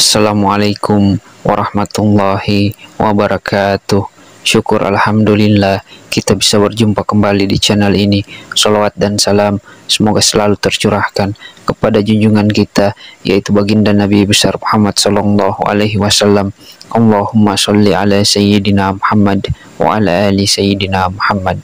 Assalamualaikum warahmatullahi wabarakatuh. Syukur alhamdulillah kita bisa berjumpa kembali di channel ini. Salawat dan salam semoga selalu tercurahkan kepada junjungan kita, yaitu baginda Nabi besar Muhammad sallallahu alaihi wasallam. Allahumma sholli ala sayyidina Muhammad wa ala ali sayyidina Muhammad.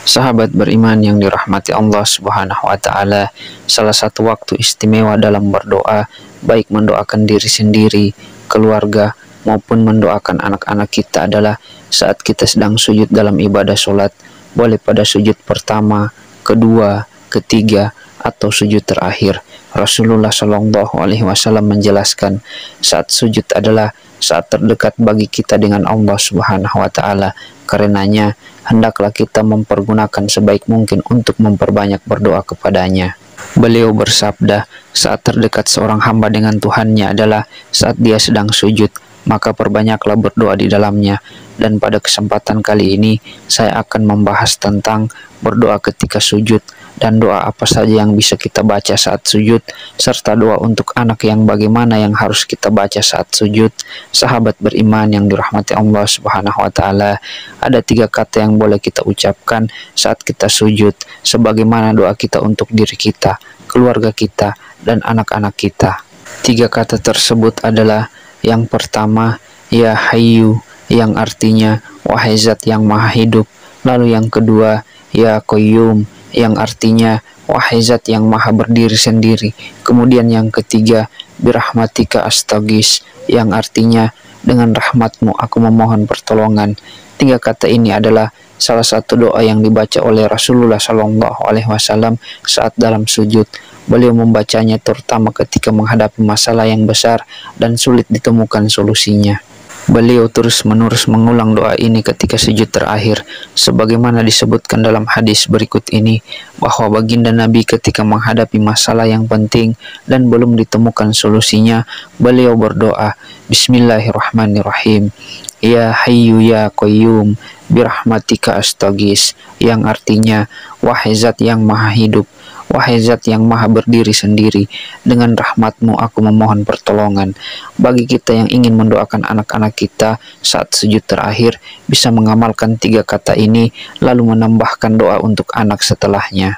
Sahabat beriman yang dirahmati Allah Subhanahu wa taala, salah satu waktu istimewa dalam berdoa, baik mendoakan diri sendiri, keluarga, maupun mendoakan anak-anak kita adalah saat kita sedang sujud dalam ibadah sholat. Boleh pada sujud pertama, kedua, ketiga, atau sujud terakhir. Rasulullah Shallallahu Alaihi Wasallam menjelaskan, saat sujud adalah saat terdekat bagi kita dengan Allah Subhanahu Wa Taala. Karenanya hendaklah kita mempergunakan sebaik mungkin untuk memperbanyak berdoa kepadanya. Beliau bersabda, saat terdekat seorang hamba dengan Tuhannya adalah saat dia sedang sujud, maka perbanyaklah berdoa di dalamnya. Dan pada kesempatan kali ini saya akan membahas tentang berdoa ketika sujud, dan doa apa saja yang bisa kita baca saat sujud, serta doa untuk anak yang bagaimana yang harus kita baca saat sujud. Sahabat beriman yang dirahmati Allah Subhanahu wa taala, ada 3 kata yang boleh kita ucapkan saat kita sujud, sebagaimana doa kita untuk diri kita, keluarga kita, dan anak-anak kita. 3 kata tersebut adalah, yang pertama, ya Hayyu, yang artinya wahai Zat yang Maha Hidup. Lalu yang kedua, ya Qayyum, yang artinya wahai Zat yang Maha Berdiri sendiri. Kemudian yang ketiga, birahmatika astaghis, yang artinya dengan rahmatmu aku memohon pertolongan. 3 kata ini adalah salah satu doa yang dibaca oleh Rasulullah Shallallahu Alaihi Wasallam saat dalam sujud. Beliau membacanya terutama ketika menghadapi masalah yang besar dan sulit ditemukan solusinya. Beliau terus-menerus mengulang doa ini ketika sujud terakhir, sebagaimana disebutkan dalam hadis berikut ini, bahwa baginda Nabi ketika menghadapi masalah yang penting dan belum ditemukan solusinya, beliau berdoa, Bismillahirrahmanirrahim, ya Hayyu ya Qayyum, birahmatika astaghis, yang artinya wahai Zat yang Maha Hidup, wahai Zat yang Maha Berdiri sendiri, dengan rahmatmu aku memohon pertolongan. Bagi kita yang ingin mendoakan anak-anak kita saat sujud terakhir, bisa mengamalkan 3 kata ini, lalu menambahkan doa untuk anak setelahnya.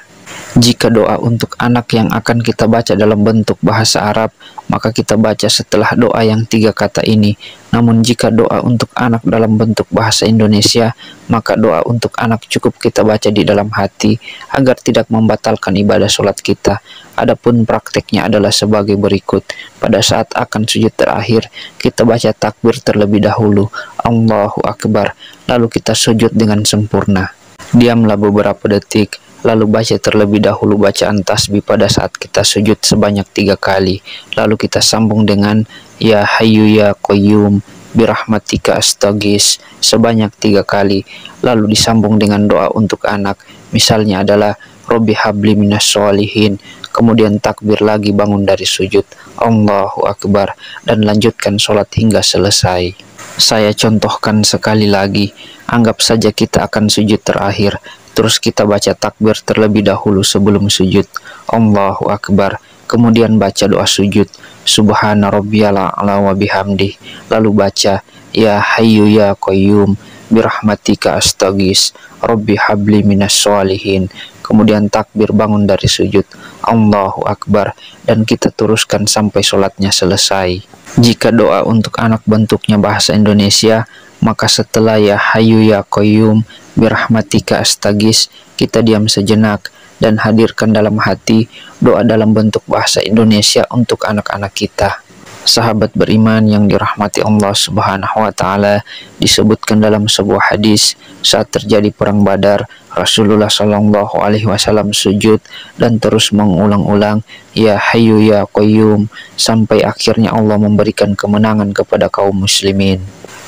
Jika doa untuk anak yang akan kita baca dalam bentuk bahasa Arab, maka kita baca setelah doa yang 3 kata ini. Namun jika doa untuk anak dalam bentuk bahasa Indonesia, maka doa untuk anak cukup kita baca di dalam hati agar tidak membatalkan ibadah sholat kita. Adapun prakteknya adalah sebagai berikut. Pada saat akan sujud terakhir, kita baca takbir terlebih dahulu, Allahu Akbar, lalu kita sujud dengan sempurna. Diamlah beberapa detik, lalu baca terlebih dahulu bacaan tasbih pada saat kita sujud sebanyak 3 kali. Lalu kita sambung dengan ya Hayyu ya Qayyum, birahmatika astaghis sebanyak 3 kali. Lalu disambung dengan doa untuk anak, misalnya adalah Robbi habli minas sholihin. Kemudian takbir lagi bangun dari sujud, Allahu Akbar, dan lanjutkan sholat hingga selesai. Saya contohkan sekali lagi, anggap saja kita akan sujud terakhir. Terus kita baca takbir terlebih dahulu sebelum sujud, Allahu Akbar. Kemudian baca doa sujud, Subhana rabbiyal a'la wa bihamdih. Lalu baca, ya Hayyu ya Qayyum, birahmatika astaghis, Robbi habli minas sholihin. Kemudian takbir bangun dari sujud, Allahu Akbar, dan kita teruskan sampai sholatnya selesai. Jika doa untuk anak bentuknya bahasa Indonesia, maka setelah ya Hayyu ya Qayyum, birahmatika astaghis, kita diam sejenak dan hadirkan dalam hati doa dalam bentuk bahasa Indonesia untuk anak-anak kita. Sahabat beriman yang dirahmati Allah Subhanahu wa taala, disebutkan dalam sebuah hadis, saat terjadi perang Badar, Rasulullah Shallallahu alaihi wasallam sujud dan terus mengulang-ulang ya Hayyu ya Qayyum sampai akhirnya Allah memberikan kemenangan kepada kaum muslimin.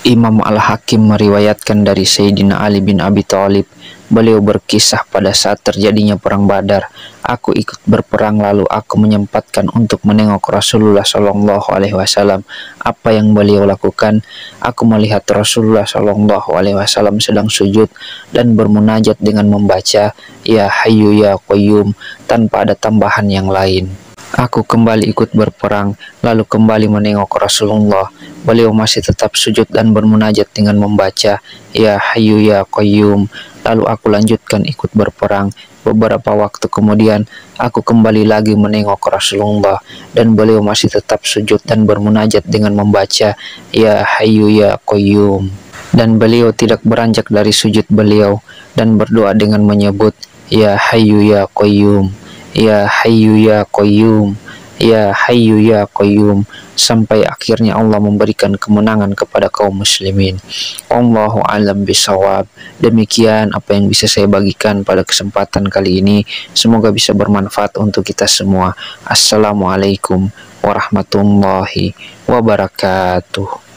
Imam Al-Hakim meriwayatkan dari Sayyidina Ali bin Abi Thalib, beliau berkisah pada saat terjadinya perang Badar, aku ikut berperang lalu aku menyempatkan untuk menengok Rasulullah Shallallahu Alaihi Wasallam. Apa yang beliau lakukan? Aku melihat Rasulullah Shallallahu Alaihi Wasallam sedang sujud dan bermunajat dengan membaca ya Hayyu ya Qayyum tanpa ada tambahan yang lain. Aku kembali ikut berperang, lalu kembali menengok Rasulullah. Beliau masih tetap sujud dan bermunajat dengan membaca, Ya Hayyu Ya Qayyum. Lalu aku lanjutkan ikut berperang. Beberapa waktu kemudian, aku kembali lagi menengok Rasulullah, dan beliau masih tetap sujud dan bermunajat dengan membaca, Ya Hayyu Ya Qayyum. Dan beliau tidak beranjak dari sujud beliau, dan berdoa dengan menyebut, Ya Hayyu Ya Qayyum. Ya Hayyu Ya Qayyum, Ya Hayyu Ya Qayyum, sampai akhirnya Allah memberikan kemenangan kepada kaum muslimin. Allahu a'lam bishawab. Demikian apa yang bisa saya bagikan pada kesempatan kali ini. Semoga bisa bermanfaat untuk kita semua. Assalamualaikum warahmatullahi wabarakatuh.